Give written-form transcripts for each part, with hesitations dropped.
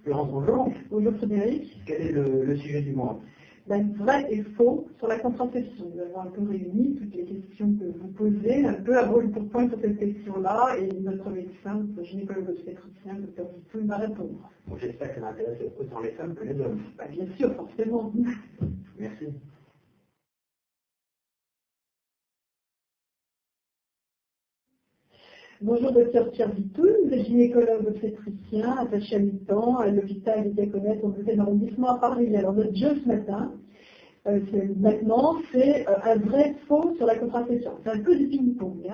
Laurence, bonjour. Bonjour Frédéric. Quel est le sujet du mois? Vrai et faux sur la contraception. Nous avons un peu réuni toutes les questions que vous posez, un peu à brûle pour point sur cette question-là, et notre médecin, notre gynécologue obstétricien, Dr Vitoul, va répondre. Bon, j'espère que ça intéresse autant les femmes que les hommes. Bien sûr, forcément. Merci. Bonjour Dr Pierre Vitoul, vous êtes gynécologue obstétricien, attaché à mi-temps à l'hôpital des Diaconettes au 2e arrondissement à Paris. Alors notre jeu ce matin, c'est un vrai faux sur la contraception. C'est un peu du ping-pong.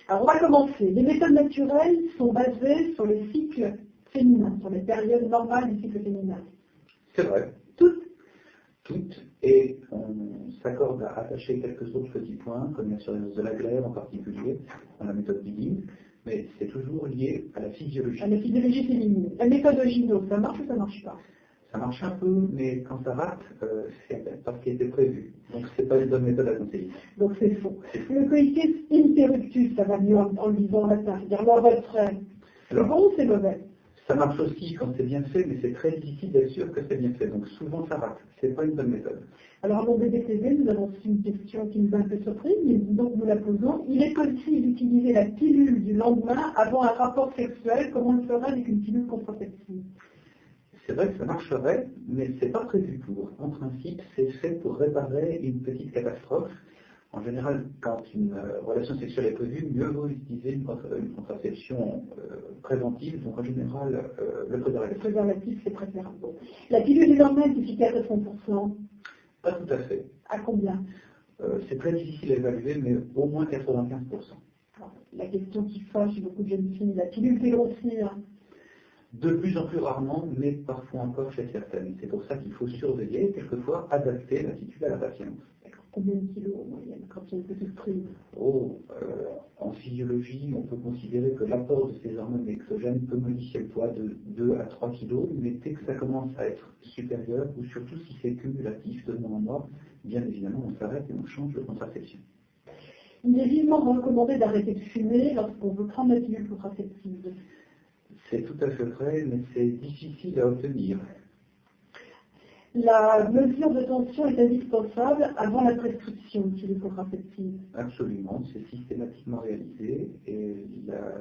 Alors on va commencer. Les méthodes naturelles sont basées sur les cycles féminins, sur les périodes normales du cycle féminin. C'est vrai. Toutes. Et on s'accorde à attacher quelques autres petits points, comme la surveillance de la glaire en particulier, dans la méthode Biding, mais c'est toujours lié à la physiologie. À la physiologie féminine. La méthode Ogino, ça marche ou ça marche pas? Ça marche un peu, mais quand ça rate, c'est parce qu'il était prévu. Donc c'est pas une bonne méthode à conseiller. Donc c'est faux. Le coitus interruptus, ça va mieux en le disant en latin, c'est-à-dire l'envol frais. C'est bon ou c'est mauvais? Ça marche aussi quand c'est bien fait, mais c'est très difficile d'être sûr que c'est bien fait. Donc souvent ça rate. C'est pas une bonne méthode. Alors à mon BBTV, nous avons reçu une question qui nous a un peu surprise, mais donc nous la posons. Il est possible d'utiliser la pilule du lendemain avant un rapport sexuel, comme on le ferait avec une pilule contraceptive? C'est vrai que ça marcherait, mais c'est pas prévu pour. En principe, c'est fait pour réparer une petite catastrophe. En général, quand une relation sexuelle est prévue, mieux vaut utiliser une contraception préventive, donc en général le préservatif. Le préservatif, c'est préférable. Bon. La pilule du lendemain est efficace à 100%? Pas tout à fait. À combien? C'est très difficile à évaluer, mais au moins 95%. Alors, la question qui fâche beaucoup de jeunes filles, la pilule fait grossir? De plus en plus rarement, mais parfois encore chez certaines. C'est pour ça qu'il faut surveiller et quelquefois adapter l'attitude à la patiente. Combien de kilos en moyenne quand il y a une petite prise? En physiologie, on peut considérer que l'apport de ces hormones exogènes peut modifier le poids de 2 à 3 kilos, mais dès que ça commence à être supérieur, ou surtout si c'est cumulatif de mois en mois, bien évidemment on s'arrête et on change de contraception. Il est vivement recommandé d'arrêter de fumer lorsqu'on veut prendre la pilule contraceptive. C'est tout à fait vrai, mais c'est difficile à obtenir. La mesure de tension est indispensable avant la prescription de pilule contraceptive. Absolument, c'est systématiquement réalisé et la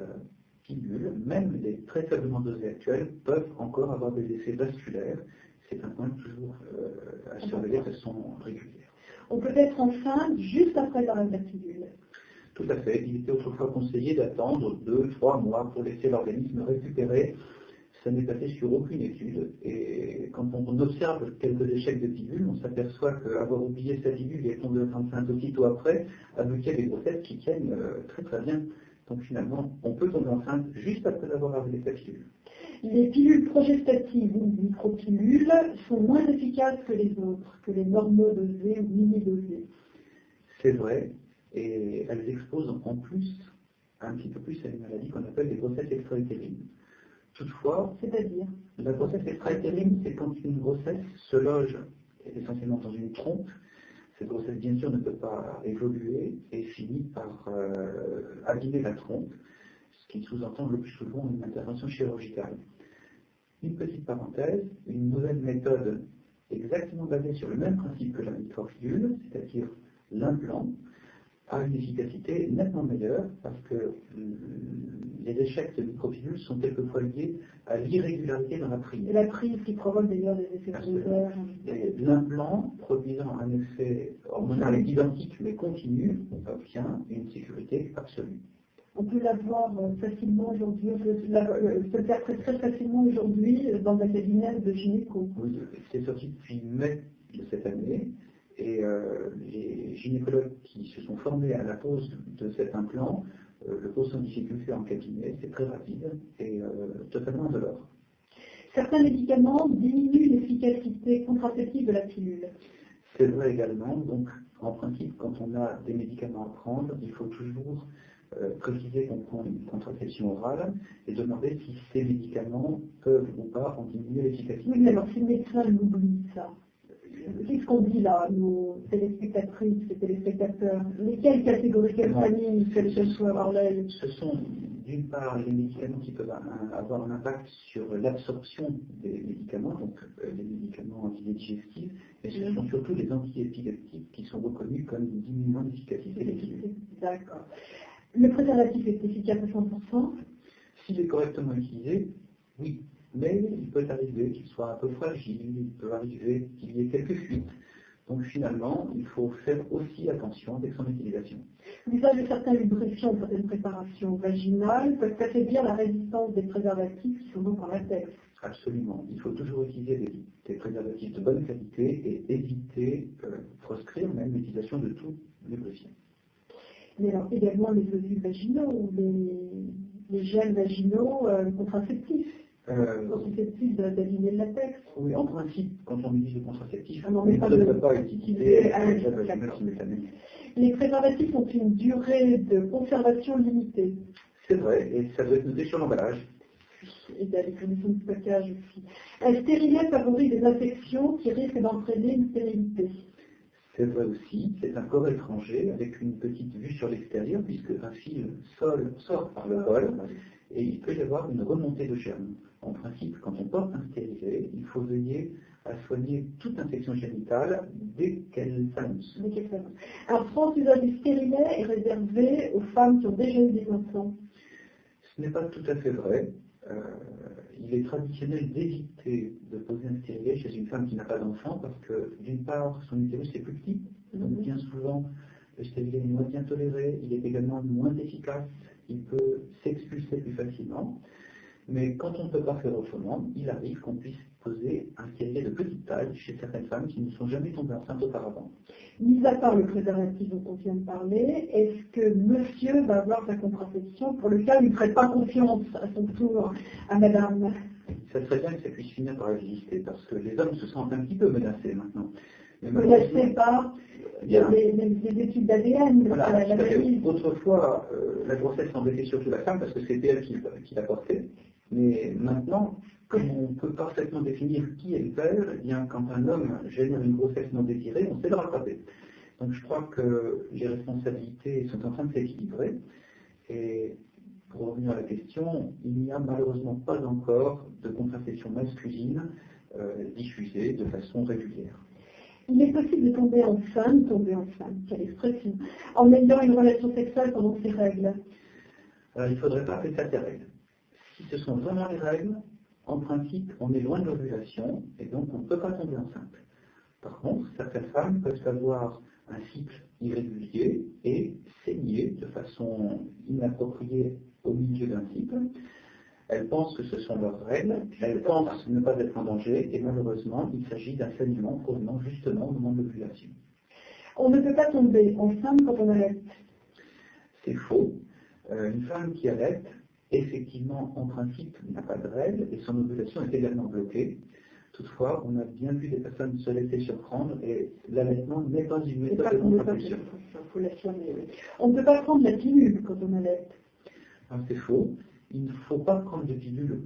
pilule, même les très faiblement dosées actuelles, peuvent encore avoir des effets vasculaires. C'est un point toujours à surveiller de façon régulière. On peut être enceinte juste après l'arrêt de la pilule. Tout à fait. Il était autrefois conseillé d'attendre 2-3 mois pour laisser l'organisme récupérer. Ça n'est passé sur aucune étude. Et quand on observe quelques échecs de pilules, on s'aperçoit qu'avoir oublié sa pilule et tomber enceinte aussitôt après aboutit à des grossesses qui tiennent très très bien. Donc finalement, on peut tomber enceinte juste après avoir arrêté sa pilule. Les pilules progestatives ou micropilules sont moins efficaces que les autres, que les normodosées ou mini-dosées. C'est vrai. Et elles exposent en plus, un petit peu plus à une maladie qu'on appelle les grossesses extra-utérines. Toutefois, c'est-à-dire, la grossesse extra-utérine, c'est quand une grossesse se loge essentiellement dans une trompe. Cette grossesse, bien sûr, ne peut pas évoluer et finit par abîmer la trompe, ce qui sous-entend le plus souvent une intervention chirurgicale. Une petite parenthèse, une nouvelle méthode exactement basée sur le même principe que la micropilule, c'est-à-dire l'implant, a une efficacité nettement meilleure parce que les échecs de micropilules sont quelquefois liés à l'irrégularité dans la prise. Et la prise qui provoque d'ailleurs des effets secondaires. L'implant, produisant un effet hormonal identique mais continu, obtient une sécurité absolue. On peut l'avoir facilement aujourd'hui, on peut le faire très facilement aujourd'hui dans un cabinet de gynéco. Oui, c'est sorti depuis mai de cette année. Et les gynécologues qui se sont formés à la pose de cet implant le posent sans difficulté en cabinet, c'est très rapide et totalement indolore. Certains médicaments diminuent l'efficacité contraceptive de la pilule. C'est vrai également, donc en principe quand on a des médicaments à prendre, il faut toujours préciser qu'on prend une contraception orale et demander si ces médicaments peuvent ou pas en diminuer l'efficacité. Oui, mais alors si le médecin l'oublie ça. Qu'est-ce qu'on dit là, nos téléspectatrices et téléspectateurs? Lesquelles catégories, quelles familles, quelles choses avoir l'œil? Ce sont d'une part les médicaments qui peuvent avoir un impact sur l'absorption des médicaments, donc les médicaments antidigestifs, mais ce sont surtout les antiépileptiques qui sont reconnus comme diminuant l'efficacité des pilules. D'accord. Le préservatif est efficace à 100%? S'il est correctement utilisé, oui. Mais il peut arriver qu'il soit un peu fragile, il peut arriver qu'il y ait quelques fuites. Donc finalement, il faut faire aussi attention avec son utilisation. L'usage de certaines lubrifiants, certaines préparations vaginales peuvent affaiblir la résistance des préservatifs qui sont donc en latex. Absolument. Il faut toujours utiliser des préservatifs de bonne qualité et éviter, proscrire même l'utilisation de tout lubrifiant. Mais alors également les ovules vaginaux ou les gels vaginaux contraceptifs. Susceptibles d'abîmer le latex. Oui, en principe, quand on utilise le contraceptif, on ne devrait pas utiliser le gel vaginal simultanément. Les préservatifs ont une durée de conservation limitée. C'est vrai, et ça doit être noté sur l'emballage. Et dans les conditions de stockage aussi. Un stérilet favorise les infections qui risquent d'entraîner une stérilité. C'est vrai aussi, c'est un corps étranger avec une petite vue sur l'extérieur puisque un fil sort par le col et il peut y avoir une remontée de germes. En principe, quand on porte un stérilet, il faut veiller à soigner toute infection génitale dès qu'elle s'annonce. En France, l'usage du stérilet est réservé aux femmes qui ont déjà eu des enfants. Ce n'est pas tout à fait vrai. Il est traditionnel d'éviter de poser un stérilet chez une femme qui n'a pas d'enfant parce que d'une part, son utérus est plus petit, donc bien souvent le stérilet est moins bien toléré, il est également moins efficace, il peut s'expulser plus facilement. Mais quand on ne peut pas faire autrement, il arrive qu'on puisse poser un stérilet de petite taille chez certaines femmes qui ne sont jamais tombées enceintes auparavant. Mis à part le préservatif dont on vient de parler, est-ce que monsieur va avoir sa contraception pour le cas où il ne ferait pas confiance à son tour à madame? Ça serait bien que ça puisse finir par exister parce que les hommes se sentent un petit peu menacés maintenant. Menacés par les études d'ADN, voilà, autrefois, la grossesse embêtait surtout la femme parce que c'était elle qui la portait. Mais maintenant, comme on peut parfaitement définir qui est le père, eh bien, quand un homme génère une grossesse non désirée, on sait le rattraper. Donc je crois que les responsabilités sont en train de s'équilibrer. Et pour revenir à la question, il n'y a malheureusement pas encore de contraception masculine diffusée de façon régulière. Il est possible de tomber enceinte, quelle expression, en ayant une relation sexuelle pendant ses règles. Alors, il ne faudrait pas appeler ça des règles. Si ce sont vraiment les règles, en principe, on est loin de l'ovulation et donc on ne peut pas tomber enceinte. Par contre, certaines femmes peuvent avoir un cycle irrégulier et saigner de façon inappropriée au milieu d'un cycle. Elles pensent que ce sont leurs règles, elles pensent ne pas être en danger et malheureusement, il s'agit d'un saignement provenant justement au moment de l'ovulation. On ne peut pas tomber enceinte quand on allaite. C'est faux. Une femme qui allaite, effectivement, en principe, n'a pas de règles et son ovulation est également bloquée. Toutefois, on a bien vu des personnes se laisser surprendre et l'allaitement n'est pas une méthode de contraception. On ne peut pas prendre la pilule quand on allaite. C'est faux. Il ne faut pas prendre de pilule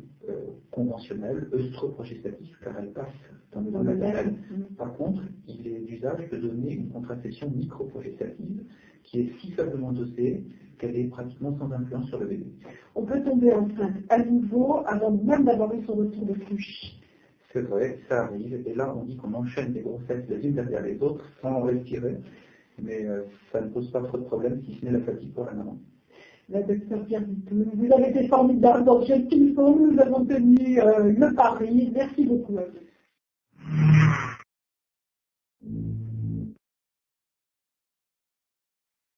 conventionnelle, œstroprogestative, car elle passe dans le maternel. Par contre, il est d'usage de donner une contraception microprogestative qui est si faiblement dosée qu'elle est pratiquement sans influence sur le bébé. On peut tomber enceinte à nouveau avant même d'avoir eu son retour de couche. C'est vrai, ça arrive, et là on dit qu'on enchaîne les grossesses les unes derrière les autres sans respirer, mais ça ne pose pas trop de problèmes si ce n'est la fatigue pour la maman. La docteure Pierre Vitou, vous avez été formidable dans ce téléphone, nous avons tenu le pari, merci beaucoup à vous.